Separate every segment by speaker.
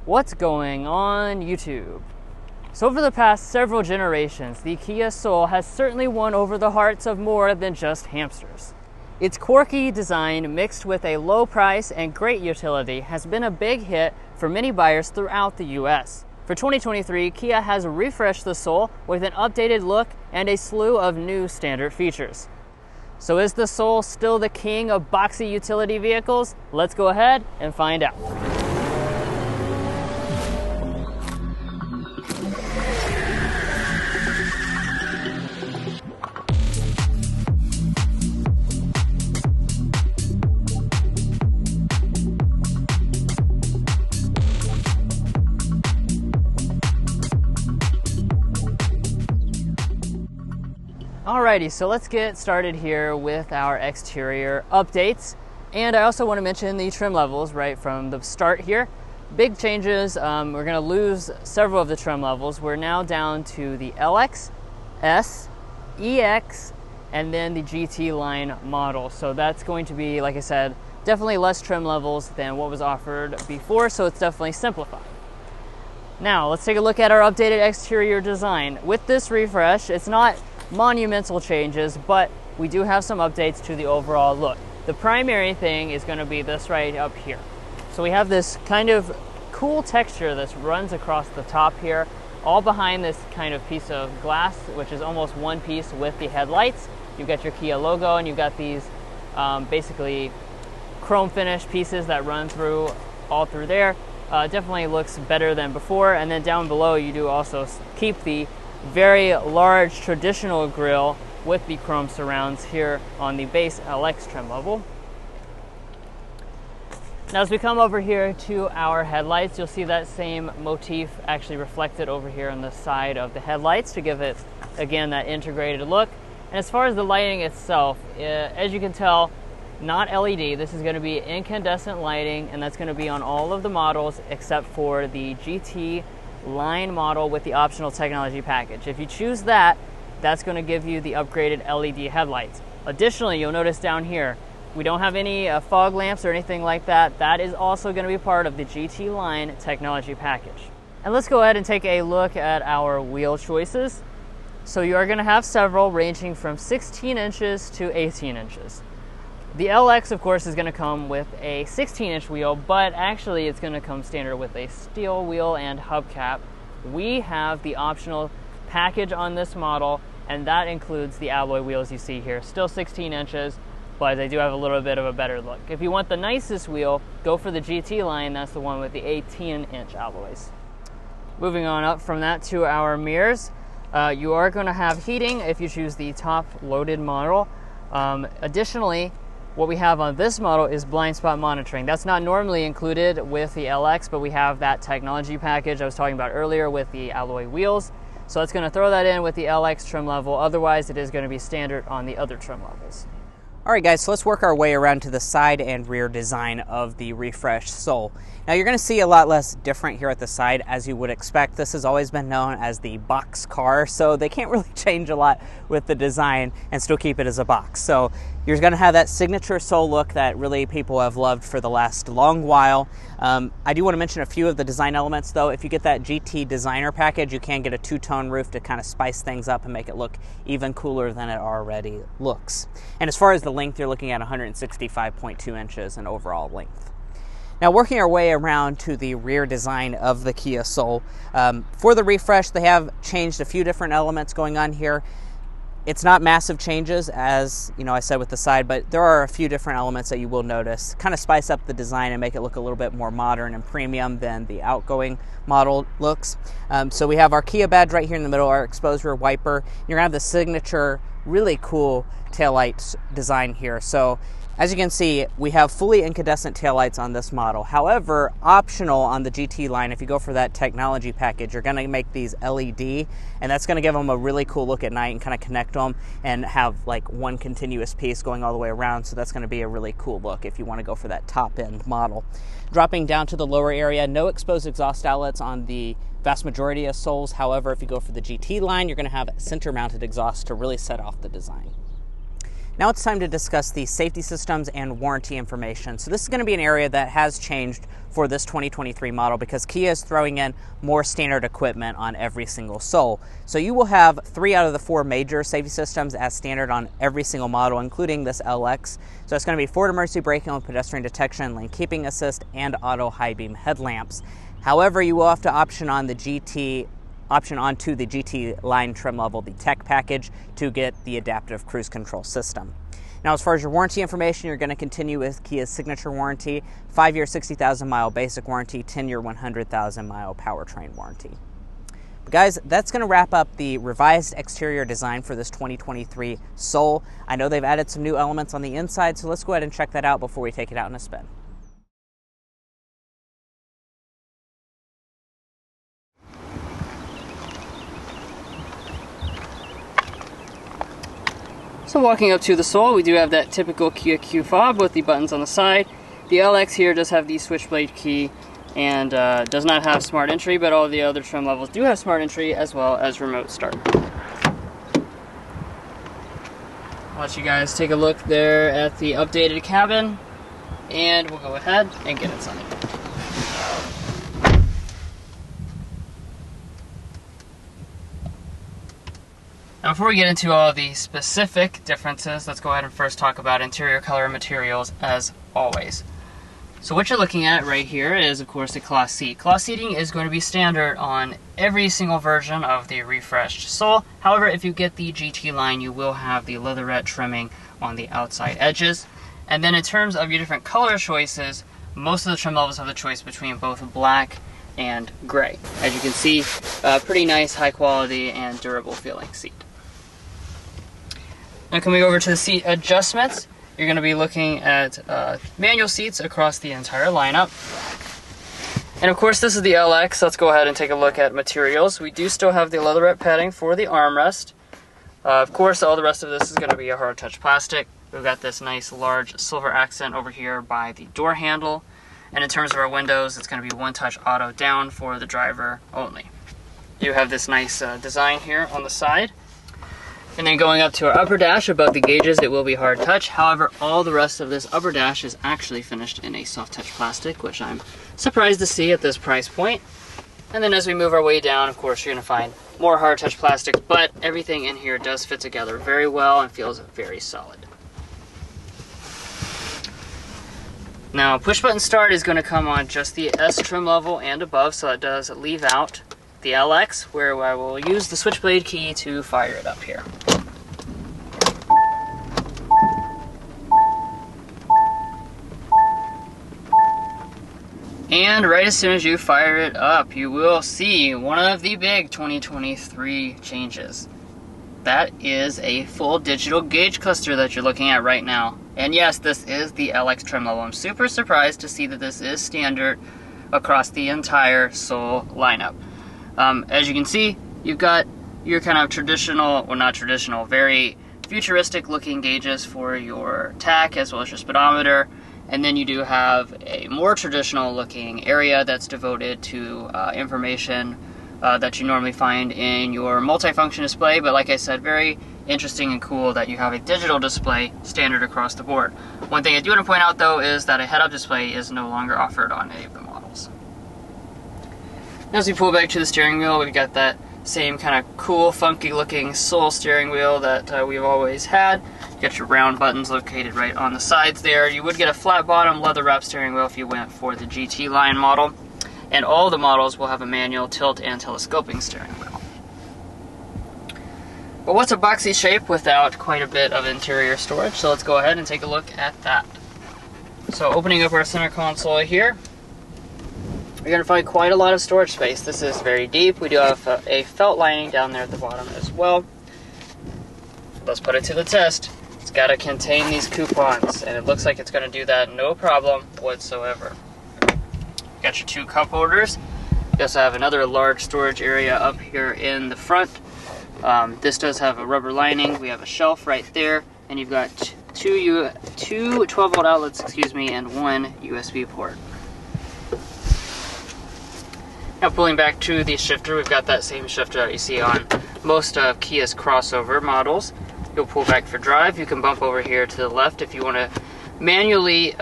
Speaker 1: What's going on YouTube? So over the past several generations, the Kia Soul has certainly won over the hearts of more than just hamsters. Its quirky design mixed with a low price and great utility has been a big hit for many buyers throughout the US. For 2023, Kia has refreshed the Soul with an updated look and a slew of new standard features. So is the Soul still the king of boxy utility vehicles? Let's go ahead and find out. Alrighty, so let's get started here with our exterior updates. And I also want to mention the trim levels right from the start here. Big changes, we're going to lose several of the trim levels. We're now down to the LX, S, EX, and then the GT line model. So that's going to be, like I said, definitely less trim levels than what was offered before, so it's definitely simplified. Now, let's take a look at our updated exterior design. With this refresh, it's not monumental changes, but we do have some updates to the overall look. The primary thing is going to be this right up here. So we have this kind of cool texture that runs across the top here, all behind this kind of piece of glass, which is almost one piece with the headlights. You've got your Kia logo, and you've got these basically chrome finish pieces that run through all through there. Definitely looks better than before. And then down below, you do also keep the very large traditional grille with the chrome surrounds here on the base LX trim level. Now as we come over here to our headlights, you'll see that same motif actually reflected over here on the side of the headlights to give it, again, that integrated look. And as far as the lighting itself, as you can tell, not LED. This is going to be incandescent lighting, and that's going to be on all of the models except for the GT line model with the optional technology package. If you choose that, that's going to give you the upgraded LED headlights. Additionally, you'll notice down here, we don't have any fog lamps or anything like that. That is also going to be part of the GT line technology package. And let's go ahead and take a look at our wheel choices. So you are going to have several ranging from 16 inches to 18 inches. The LX, of course, is going to come with a 16-inch wheel, but actually it's going to come standard with a steel wheel and hubcap. We have the optional package on this model, and that includes the alloy wheels you see here. Still 16 inches, but they do have a little bit of a better look. If you want the nicest wheel, go for the GT line. That's the one with the 18-inch alloys. Moving on up from that to our mirrors, you are going to have heating if you choose the top-loaded model. Additionally, what we have on this model is blind spot monitoring. That's not normally included with the LX, but we have that technology package I was talking about earlier with the alloy wheels. So it's going to throw that in with the LX trim level. Otherwise, it is going to be standard on the other trim levels.
Speaker 2: All right, guys, so let's work our way around to the side and rear design of the refreshed Soul. Now, you're going to see a lot less different here at the side, as you would expect. This has always been known as the box car, so they can't really change a lot with the design and still keep it as a box. So you're going to have that signature Soul look that really people have loved for the last long while. I do want to mention a few of the design elements, though. If you get that GT designer package, you can get a two-tone roof to kind of spice things up and make it look even cooler than it already looks. And as far as the length, you're looking at 165.2 inches in overall length. Now, working our way around to the rear design of the Kia Soul, for the refresh, they have changed a few different elements going on here. It's not massive changes, as I said with the side, but there are a few different elements that you will notice. Kind of spice up the design and make it look a little bit more modern and premium than the outgoing model looks. So we have our Kia badge right here in the middle, our exposed rear wiper. You're going to have the signature, really cool taillights design here. So as you can see, we have fully incandescent taillights on this model. However, optional on the GT line, if you go for that technology package, you're going to make these LED, and that's going to give them a really cool look at night and kind of connect them and have like one continuous piece going all the way around. So that's going to be a really cool look if you want to go for that top-end model. Dropping down to the lower area, no exposed exhaust outlets on the vast majority of Souls. However, if you go for the GT line, you're going to have center-mounted exhaust to really set off the design. Now it's time to discuss the safety systems and warranty information. So this is going to be an area that has changed for this 2023 model because Kia is throwing in more standard equipment on every single Soul. So you will have 3 out of the 4 major safety systems as standard on every single model, including this LX. So it's going to be forward emergency braking with pedestrian detection, lane keeping assist, and auto high beam headlamps. However, you will have to option onto the GT line trim level, the tech package, to get the adaptive cruise control system. Now, as far as your warranty information, you're going to continue with Kia's signature warranty, 5-year 60,000 mile basic warranty, 10-year 100,000 mile powertrain warranty. But guys, that's going to wrap up the revised exterior design for this 2023 Soul. I know they've added some new elements on the inside, so let's go ahead and check that out before we take it out in a spin.
Speaker 1: So walking up to the Soul, we do have that typical Kia Q fob with the buttons on the side. The LX here does have the switchblade key and does not have smart entry, but all the other trim levels do have smart entry as well as remote start. I'll let you guys take a look there at the updated cabin, and we'll go ahead and get inside. Now, before we get into all the specific differences, let's go ahead and first talk about interior color and materials as always. So what you're looking at right here is, of course, the cloth seat. Cloth seating is going to be standard on every single version of the refreshed Soul. However, if you get the GT line, you will have the leatherette trimming on the outside edges. And then in terms of your different color choices, most of the trim levels have the choice between both black and gray. As you can see, pretty nice, high quality, and durable feeling seat. Now coming over to the seat adjustments, you're going to be looking at manual seats across the entire lineup. And of course this is the LX. Let's go ahead and take a look at materials. We do still have the leatherette padding for the armrest. Of course all the rest of this is going to be a hard touch plastic. We've got this nice large silver accent over here by the door handle. And in terms of our windows, it's going to be one touch auto down for the driver only. You have this nice design here on the side. And then going up to our upper dash, above the gauges, it will be hard touch. However, all the rest of this upper dash is actually finished in a soft touch plastic, which I'm surprised to see at this price point. And then as we move our way down, of course, you're going to find more hard touch plastic, but everything in here does fit together very well and feels very solid. Now, push button start is going to come on just the S trim level and above, so it does leave out the LX, where I will use the switchblade key to fire it up here. And right as soon as you fire it up, you will see one of the big 2023 changes. That is a full digital gauge cluster that you're looking at right now. And yes, this is the LX trim level. I'm super surprised to see that this is standard across the entire Soul lineup. As you can see, you've got your kind of traditional, well not traditional, very futuristic looking gauges for your tach as well as your speedometer. And then you do have a more traditional looking area that's devoted to information that you normally find in your multifunction display. But like I said, very interesting and cool that you have a digital display standard across the board. One thing I do want to point out though is that a head-up display is no longer offered on any of the models. As we pull back to the steering wheel, we've got that same kind of cool, funky looking Soul steering wheel that we've always had. You got your round buttons located right on the sides there. You would get a flat bottom leather wrap steering wheel if you went for the GT line model. And all the models will have a manual tilt and telescoping steering wheel. But what's a Boxy shape without quite a bit of interior storage? So let's go ahead and take a look at that. So opening up our center console here, you're going to find quite a lot of storage space. This is very deep. We do have a felt lining down there at the bottom as well. Let's put it to the test. It's got to contain these coupons, and it looks like it's going to do that no problem whatsoever. Got your 2 cup holders. You also have another large storage area up here in the front. This does have a rubber lining. We have a shelf right there, and you've got two 12-volt outlets, and 1 USB port. Now pulling back to the shifter, we've got that same shifter that you see on most of Kia's crossover models. You'll pull back for drive. You can bump over here to the left if you want to manually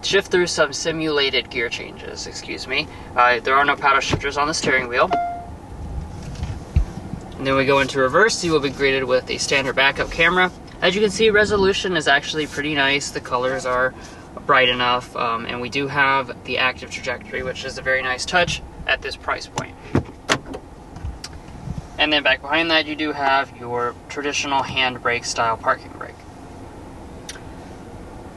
Speaker 1: shift through some simulated gear changes, excuse me. There are no paddle shifters on the steering wheel. And then we go into reverse. You will be greeted with a standard backup camera. As you can see, resolution is actually pretty nice. The colors are bright enough, and we do have the active trajectory, which is a very nice touch at this price point. And then back behind that, you do have your traditional handbrake style parking brake.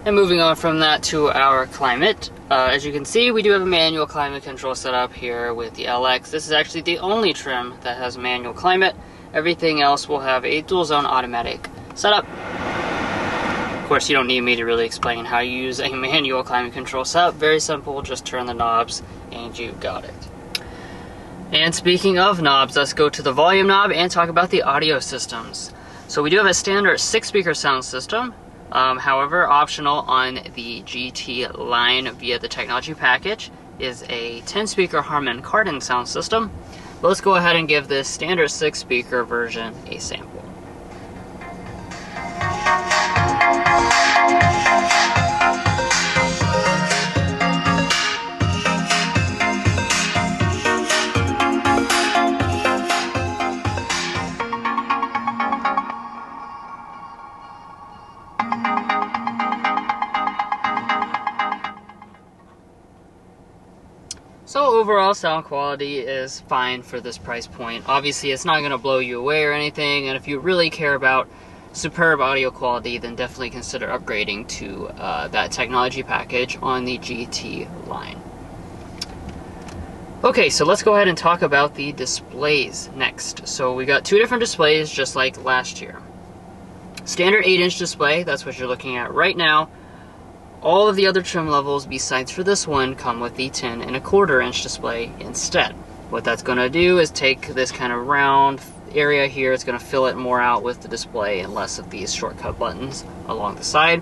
Speaker 1: And moving on from that to our climate, as you can see, we do have a manual climate control setup here with the LX. This is actually the only trim that has manual climate. Everything else will have a dual zone automatic setup. Of course, you don't need me to really explain how you use a manual climate control setup. Very simple, just turn the knobs and you got it. And speaking of knobs, let's go to the volume knob and talk about the audio systems. So we do have a standard 6-speaker sound system. However, optional on the GT line via the technology package is a 10-speaker Harman Kardon sound system. But let's go ahead and give this standard 6-speaker version a sample. So overall sound quality is fine for this price point. Obviously it's not going to blow you away or anything, and if you really care about superb audio quality, then definitely consider upgrading to that technology package on the GT line. Okay, so let's go ahead and talk about the displays next. So we got 2 different displays just like last year. Standard 8-inch display, that's what you're looking at right now. All of the other trim levels besides for this one come with the 10.25-inch display instead. What that's going to do is take this kind of round area here, it's going to fill it more out with the display and less of these shortcut buttons along the side.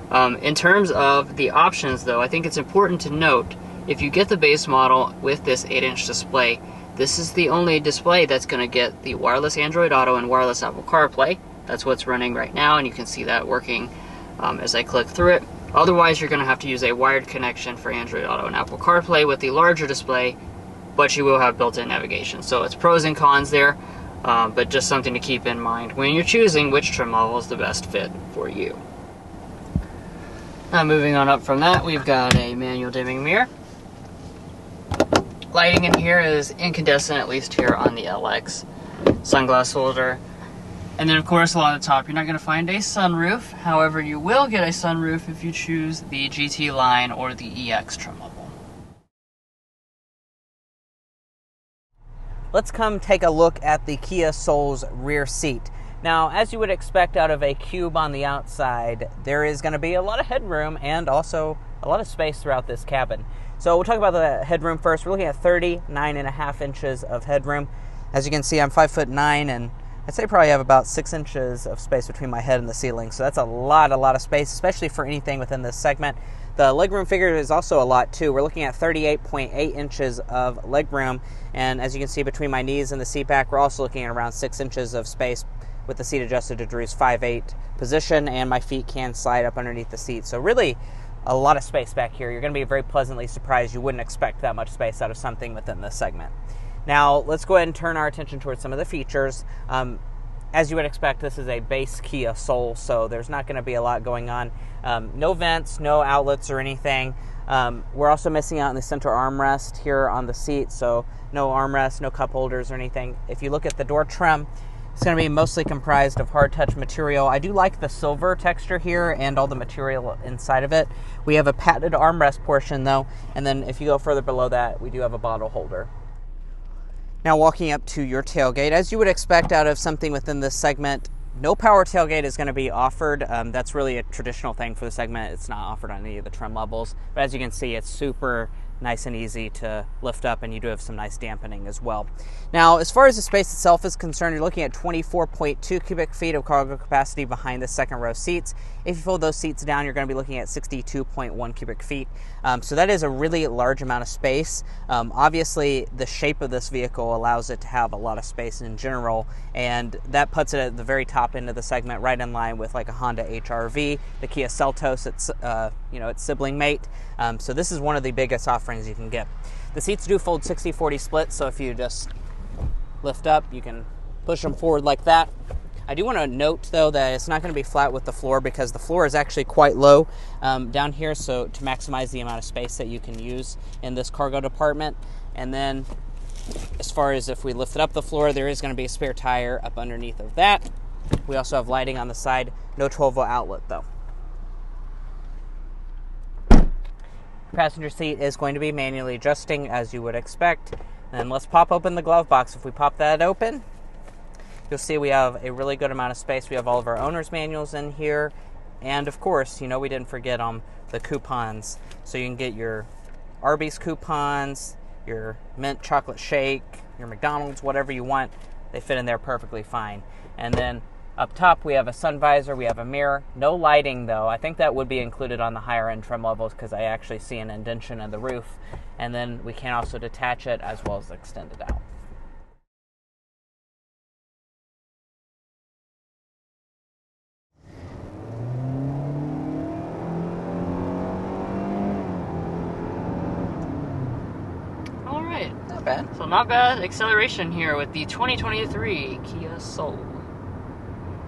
Speaker 1: In terms of the options though, I think it's important to note, if you get the base model with this 8-inch display, this is the only display that's going to get the wireless Android Auto and wireless Apple CarPlay. That's what's running right now, and you can see that working as I click through it. Otherwise, you're going to have to use a wired connection for Android Auto and Apple CarPlay with the larger display, but you will have built-in navigation. So it's pros and cons there, but just something to keep in mind when you're choosing which trim level is the best fit for you. Now moving on up from that, we've got a manual dimming mirror. Lighting in here is incandescent, at least here on the LX. Sunglass holder. And then of course along the top you're not going to find a sunroof. However, you will get a sunroof if you choose the GT line or the EX trim level.
Speaker 2: Let's come take a look at the Kia Soul's rear seat. Now, as you would expect out of a cube on the outside, there is going to be a lot of headroom and also a lot of space throughout this cabin. So we'll talk about the headroom first. We're looking at 39.5 inches of headroom. As you can see, I'm 5'9", and I'd say probably have about 6 inches of space between my head and the ceiling. So that's a lot of space, especially for anything within this segment. The legroom figure is also a lot too. We're looking at 38.8 inches of legroom, and as you can see between my knees and the seat back, we're also looking at around 6 inches of space with the seat adjusted to Drew's 5'8" position, and my feet can slide up underneath the seat. So really a lot of space back here. You're going to be very pleasantly surprised. You wouldn't expect that much space out of something within this segment. Now, let's go ahead and turn our attention towards some of the features. As you would expect, this is a base Kia Soul, so there's not going to be a lot going on. No vents, no outlets or anything. We're also missing out on the center armrest here on the seat, so no armrest, no cup holders or anything. If you look at the door trim, it's going to be mostly comprised of hard touch material. I do like the silver texture here and all the material inside of it. We have a padded armrest portion though, and then if you go further below that, we do have a bottle holder. Now walking up to your tailgate, as you would expect out of something within this segment, no power tailgate is going to be offered. That's really a traditional thing for the segment. It's not offered on any of the trim levels, but as you can see, it's super nice and easy to lift up, and you do have some nice dampening as well. Now, as far as the space itself is concerned, you're looking at 24.2 cubic feet of cargo capacity behind the second row seats, If you fold those seats down, you're going to be looking at 62.1 cubic feet. So that is a really large amount of space. Obviously, the shape of this vehicle allows it to have a lot of space in general, and that puts it at the very top end of the segment, right in line with like a Honda HR-V, the Kia Seltos, its sibling mate. So this is one of the biggest offerings you can get. The seats do fold 60-40 split, so if you just lift up, you can push them forward like that. I do want to note, though, that it's not going to be flat with the floor because the floor is actually quite low down here, so to maximize the amount of space that you can use in this cargo department. And then as far as if we lifted up the floor, there is going to be a spare tire up underneath of that. We also have lighting on the side, no 12-volt outlet, though. Passenger seat is going to be manually adjusting, as you would expect. And let's pop open the glove box. If we pop that open, you'll see we have a really good amount of space. We have all of our owner's manuals in here. And of course, we didn't forget the coupons. So you can get your Arby's coupons, your mint chocolate shake, your McDonald's, whatever you want. They fit in there perfectly fine. And then up top, we have a sun visor, we have a mirror. No lighting, though. I think that would be included on the higher end trim levels because I actually see an indentation in the roof. And then we can also detach it as well as extend it out.
Speaker 1: All right.
Speaker 2: Not bad.
Speaker 1: So not bad acceleration here with the 2023 Kia Soul.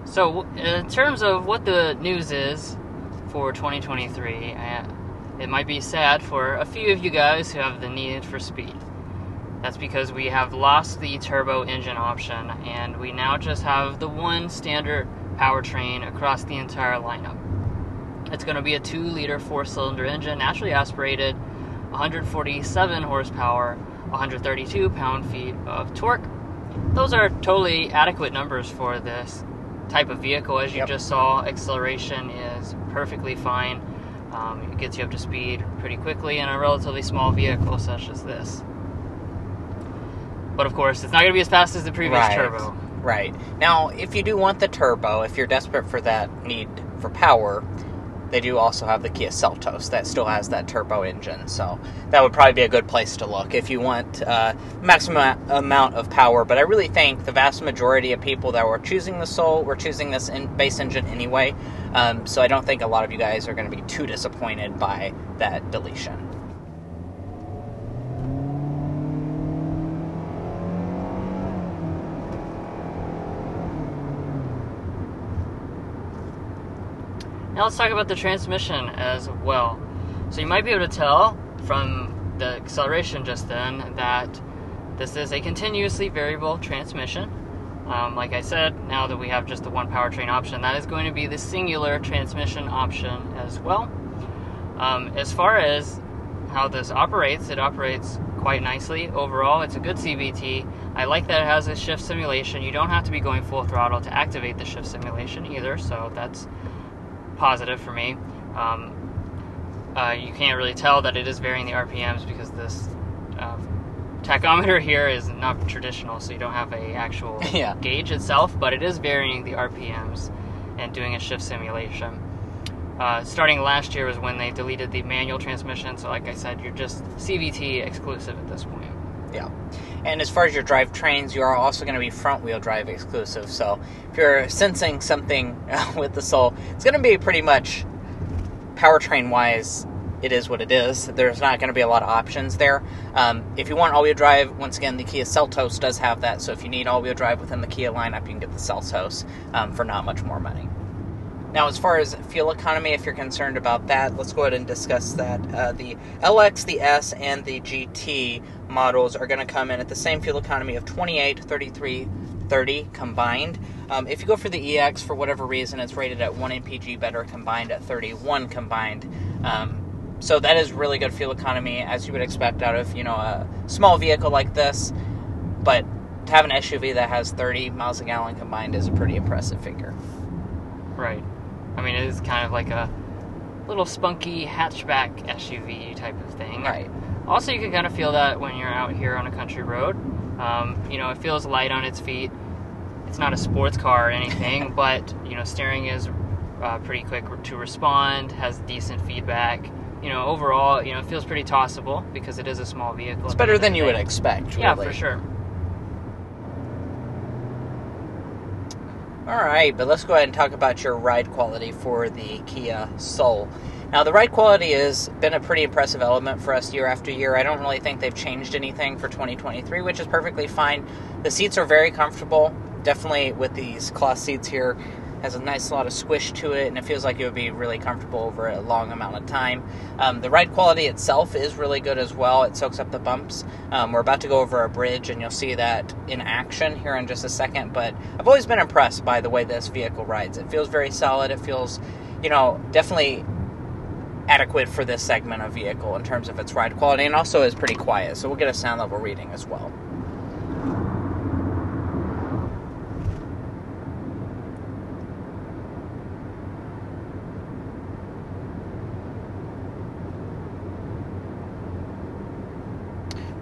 Speaker 1: So in terms of what the news is for 2023, it might be sad for a few of you guys who have the need for speed. That's because we have lost the turbo engine option, and we now just have the one standard powertrain across the entire lineup. It's going to be a 2-liter 4-cylinder engine, naturally aspirated, 147 horsepower, 132 pound-feet of torque. Those are totally adequate numbers for this type of vehicle. As you just saw, acceleration is perfectly fine. It gets you up to speed pretty quickly in a relatively small vehicle such as this. But of course, it's not going to be as fast as the previous turbo.
Speaker 2: Right. Now, if you do want the turbo, if you're desperate for that need for power, they do also have the Kia Seltos that still has that turbo engine. So that would probably be a good place to look if you want maximum amount of power. But I really think the vast majority of people that were choosing the Soul were choosing this base engine anyway. So I don't think a lot of you guys are going to be too disappointed by that deletion.
Speaker 1: Now let's talk about the transmission as well. So you might be able to tell from the acceleration just then that this is a continuously variable transmission. Like I said, now that we have just the one powertrain option, that is going to be the singular transmission option as well. As far as how this operates, it operates quite nicely. Overall, it's a good CVT. I like that it has a shift simulation. You don't have to be going full throttle to activate the shift simulation either, so that's positive for me. You can't really tell that it is varying the RPMs because this tachometer here is not traditional, so you don't have a actual gauge itself, but it is varying the RPMs and doing a shift simulation. Starting last year was when they deleted the manual transmission, so like I said, you're just CVT exclusive at this point.
Speaker 2: Yeah. And as far as your drivetrains, you are also going to be front-wheel drive exclusive. So if you're sensing something with the Soul, it's going to be pretty much powertrain-wise, it is what it is. There's not going to be a lot of options there. If you want all-wheel drive, once again, the Kia Seltos does have that. So if you need all-wheel drive within the Kia lineup, you can get the Seltos for not much more money. Now, as far as fuel economy, if you're concerned about that, let's go ahead and discuss that. The LX, the S, and the GT models are going to come in at the same fuel economy of 28, 33, 30 combined. If you go for the EX, for whatever reason, it's rated at 1 mpg better combined at 31 combined. So that is really good fuel economy, as you would expect out of, a small vehicle like this. But to have an SUV that has 30 miles a gallon combined is a pretty impressive figure.
Speaker 1: Right. I mean, it is kind of like a little spunky hatchback SUV type of thing.
Speaker 2: Right.
Speaker 1: Also, you can kind of feel that when you're out here on a country road. It feels light on its feet. It's not a sports car or anything, but, steering is pretty quick to respond, has decent feedback. Overall, it feels pretty tossable because it is a small vehicle.
Speaker 2: It's better than you would expect, really.
Speaker 1: Yeah, for sure.
Speaker 2: All right, but let's go ahead and talk about your ride quality for the Kia Soul. Now, the ride quality has been a pretty impressive element for us year after year. I don't really think they've changed anything for 2023, which is perfectly fine. The seats are very comfortable, definitely with these cloth seats here. Has a nice lot of squish to it, and it feels like it would be really comfortable over a long amount of time. The ride quality itself is really good as well. It soaks up the bumps. We're about to go over a bridge, and you'll see that in action here in just a second, but I've always been impressed by the way this vehicle rides. It feels very solid. It feels, definitely adequate for this segment of vehicle in terms of its ride quality, and also is pretty quiet, so we'll get a sound level reading as well.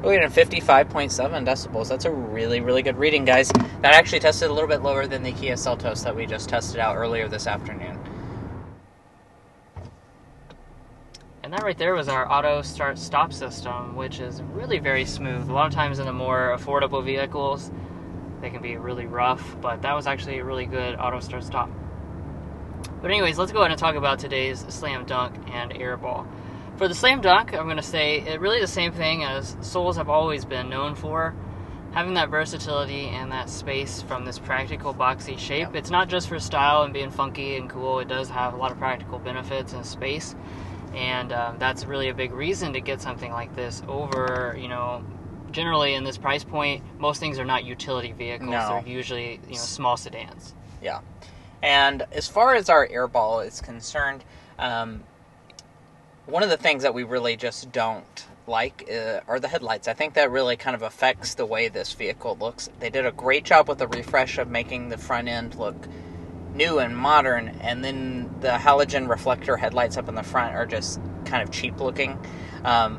Speaker 2: We're getting 55.7 decibels. That's a really, really good reading, guys. That actually tested a little bit lower than the Kia Seltos that we just tested out earlier this afternoon.
Speaker 1: And that right there was our auto start stop system, which is really very smooth. A lot of times in the more affordable vehicles, they can be really rough, but that was actually a really good auto start stop. But anyways, let's go ahead and talk about today's Slam Dunk and Airball. For the Slam Dunk, I'm going to say it really the same thing as Souls have always been known for. Having that versatility and that space from this practical boxy shape. It's not just for style and being funky and cool. It does have a lot of practical benefits and space. And that's really a big reason to get something like this over, generally in this price point, most things are not utility vehicles.
Speaker 2: No.
Speaker 1: They're usually, small sedans.
Speaker 2: Yeah. And as far as our Airball is concerned, one of the things that we really just don't like are the headlights. I think that really kind of affects the way this vehicle looks. They did a great job with the refresh of making the front end look new and modern, and then the halogen reflector headlights up in the front are just kind of cheap looking.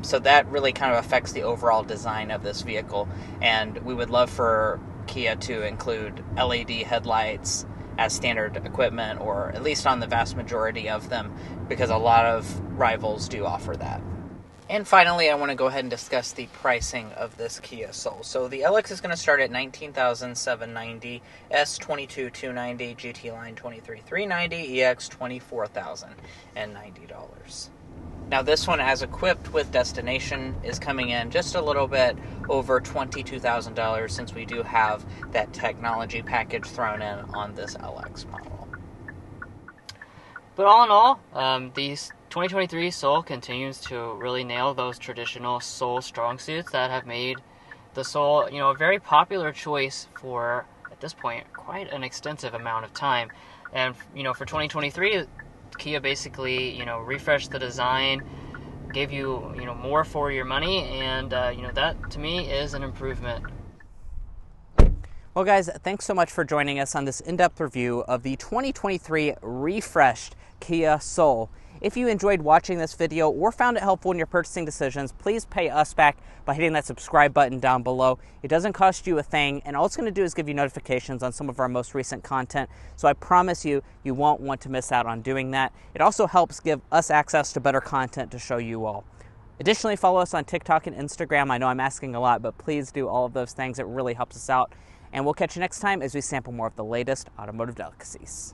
Speaker 2: So that really kind of affects the overall design of this vehicle, and we would love for Kia to include LED headlights as standard equipment, or at least on the vast majority of them, because a lot of rivals do offer that. And finally, I want to go ahead and discuss the pricing of this Kia Soul. So the LX is going to start at $19,790, S $22,290, GT Line $23,390, EX $24,090. Now this one, as equipped with Destination, is coming in just a little bit over $22,000, since we do have that technology package thrown in on this LX model.
Speaker 1: But all in all, these 2023 Soul continues to really nail those traditional Soul strong suits that have made the Soul, a very popular choice for, at this point, quite an extensive amount of time. And, for 2023, Kia basically, refreshed the design, gave you, more for your money, and, that, to me, is an improvement.
Speaker 2: Well, guys, thanks so much for joining us on this in-depth review of the 2023 refreshed Kia Soul. If you enjoyed watching this video or found it helpful in your purchasing decisions, please pay us back by hitting that subscribe button down below. It doesn't cost you a thing, and all it's going to do is give you notifications on some of our most recent content. So I promise you, you won't want to miss out on doing that. It also helps give us access to better content to show you all. Additionally, follow us on TikTok and Instagram. I know I'm asking a lot, but please do all of those things. It really helps us out. And we'll catch you next time as we sample more of the latest automotive delicacies.